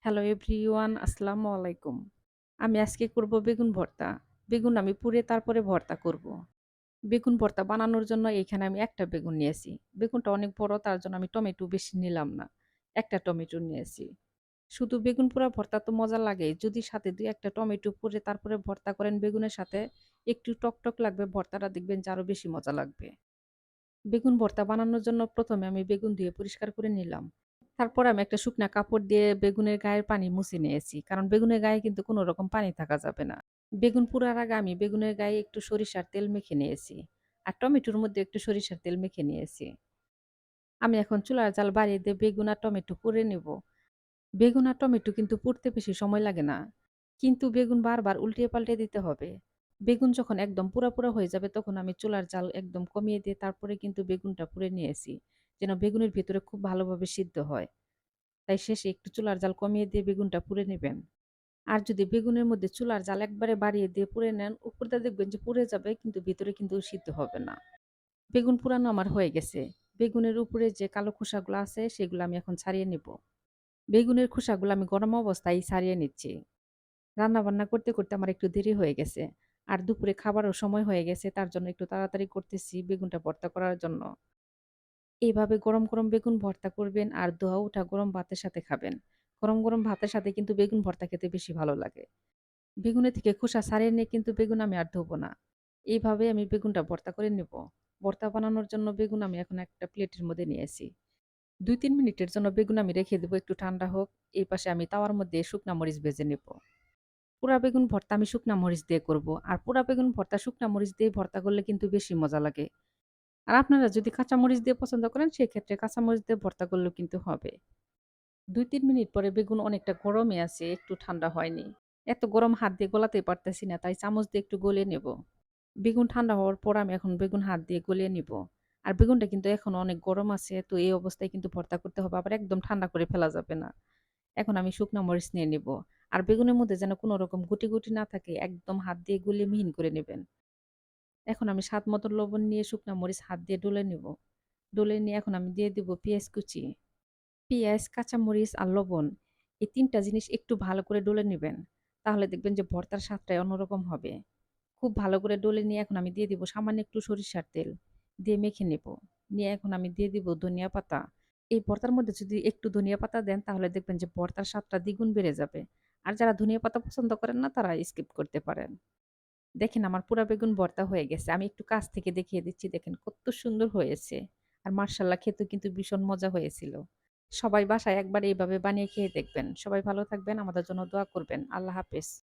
Hello everyone, আসসালামু আলাইকুম। আমি আজকে করব বেগুন ভর্তা। বেগুন আমি পুড়ে তারপরে ভর্তা করব। বেগুন ভর্তা বানানোর জন্য এখানে আমি একটা বেগুন নিয়েছি। বেগুনটা অনেক বড়, তার জন্য আমি টমেটো বেশি নিলাম না। একটা টমেটো নিয়েছি। শুধু বেগুন পোড়া ভর্তা তো মজা লাগেই। যদি সাথে ২-১ টা টমেটো পুড়ে তারপরে ভর্তা করেন বেগুনের সাথে, একটু টকটক লাগবে, ভর্তাটা দেখবেন যে আরো বেশি মজা লাগবে। বেগুন ভর্তা বানানোর জন্য ১ম এ আমি বেগুন ধুয়ে পরিষ্কার করে নিলাম। তারপর আমি একটা শুকনা কাপড় দিয়ে বেগুনের গায়ের পানি মুছে নিয়েছি। কারণ বেগুনের গায়ে কিন্তু কোন রকম পানি থাকা যাবে না। বেগুন পুড়ার আগে আমি বেগুনের গায়ে একটু সরিষার তেল মেখে নিয়েছি। আর টমেটোর মধ্যে একটু সরিষার তেল মেখে নিয়েছি। আমি এখন চুলার জাল বাড়িয়ে দিয়ে বেগুন আর টমেটো পুড়ে নেব। বেগুন আর টমেটো কিন্তু পুড়তে বেশি সময় লাগে না। কিন্তু বেগুন বারবার উল্টিয়ে পাল্টে দিতে হবে। বেগুন যখন একদম পুড়া হয়ে যাবে তখন আমি চুলার জাল একদম কমিয়ে দিয়ে তারপরে কিন্তু বেগুনটা পুড়ে নিয়েছি। যেন বেগুনের ভেতরে খুব ভালোভাবে সিদ্ধ হয়। তাই শেষে একটু চুলার জাল কমিয়ে দিয়ে বেগুনটা পুড়ে নেবেন। আর যদি বেগুনের মধ্যে চুলার জাল একবারে বাড়িয়ে দিয়ে পুড়ে নেন, উপরটা দেখবেন যে পুড়ে যাবে কিন্তু ভিতরে কিন্তু সিদ্ধ হবে না। বেগুন পুড়ানো আমার হয়ে গেছে। বেগুনের উপরে যে কালো খোসাগুলো আছে সেগুলো আমি এখন ছাড়িয়ে নিব। বেগুনের খোসাগুলো আমি গরম অবস্থায় ছাড়িয়ে নিচ্ছি। রান্না-বান্না করতে আমার একটু দেরি হয়ে গেছে। আর দুপুরে খাবারও সময় হয়ে গেছে, তার জন্য একটু তাড়াতাড়ি করতেছি বেগুনটা ভর্তা করার জন্য। এভাবে গরম বেগুন ভর্তা করবেন আর ধোয়া ওঠা গরম ভাতের সাথে খাবেন। গরম ভাতের সাথে কিন্তু বেগুন ভর্তা খেতে বেশি ভালো লাগে। বেগুনের থেকে খোসা ছাড়িয়ে নিয়ে কিন্তু বেগুন আমি আর ধোবো না। এইভাবে আমি বেগুনটা ভর্তা করে নেব। ভর্তা বানানোর জন্য বেগুন আমি এখন একটা প্লেটের মধ্যে নিয়েছি। ২-৩ মিনিটের জন্য বেগুন আমি রেখে দেব একটু ঠান্ডা হোক। এই পাশে আমি তাওয়ার মধ্যে শুকনা মরিচ ভেজে নেব। পোড়া বেগুন ভর্তা আমি শুকনা মরিচ দিয়ে করব। আর পোড়া বেগুন ভর্তা শুকনা মরিচ দিয়ে ভর্তা করলে কিন্তু বেশি মজা লাগে। আর আপনারা যদি কাঁচা মরিচ দিয়ে পছন্দ করেন সেক্ষেত্রে কাঁচা মরিচ দিয়ে ভর্তা করলেও কিন্তু হবে। ২-৩ মিনিট পরে বেগুন অনেকটা গরমই আছে, একটু ঠান্ডা হয়নি। এত গরম হাত দিয়ে গলাতেই পারতেছি না, তাই চামচ দিয়ে একটু গলিয়ে নেব। বেগুন ঠান্ডা হওয়ার পর আমি এখন বেগুন হাত দিয়ে গলিয়ে নিব। আর বেগুনটা কিন্তু এখনো অনেক গরম আছে, তো এই অবস্থায় কিন্তু ভর্তা করতে হবে, আবার একদম ঠান্ডা করে ফেলা যাবে না। এখন আমি শুকনা মরিচ নিয়ে নিব। আর বেগুনের মধ্যে যেন কোনো রকম গুটি না থাকে, একদম হাত দিয়ে গলিয়ে মিহিন করে নেবেন। এখন আমি স্বাদ মতো লবণ নিয়ে শুকনা মরিচ হাত দিয়ে ডলে নিব। ডলে নিয়ে এখন আমি দিয়ে দিব পেঁয়াজ কুচি। পেঁয়াজ, কাঁচামরিচ আর লবণ, এই ৩ টা জিনিস একটু ভালো করে ডলে নিবেন। তাহলে দেখবেন যে ভর্তার স্বাদটাই অন্যরকম হবে। খুব ভালো করে ডলে নিয়ে এখন আমি দিয়ে দিব সামান্য একটু সরিষার তেল। দিয়ে মেখে নেব। নিয়ে এখন আমি দিয়ে দিব ধনিয়া পাতা। এই ভর্তার মধ্যে যদি একটু ধনিয়া পাতা দেন তাহলে দেখবেন যে ভর্তার স্বাদটা দ্বিগুণ বেড়ে যাবে। আর যারা ধনিয়া পাতা পছন্দ করেন না তারা স্কিপ করতে পারেন। দেখেন আমার পুরা বেগুন ভর্তা হয়ে গেছে। আমি একটু কাছ থেকে দেখিয়ে দিচ্ছি, দেখেন কত সুন্দর হয়েছে। আর মাশাআল্লাহ খেতেও কিন্তু ভীষণ মজা হয়েছিল। সবাই বাসায় একবার এইভাবে বানিয়ে খেয়ে দেখবেন। সবাই ভালো থাকবেন, আমাদের জন্য দোয়া করবেন। আল্লাহ হাফেজ।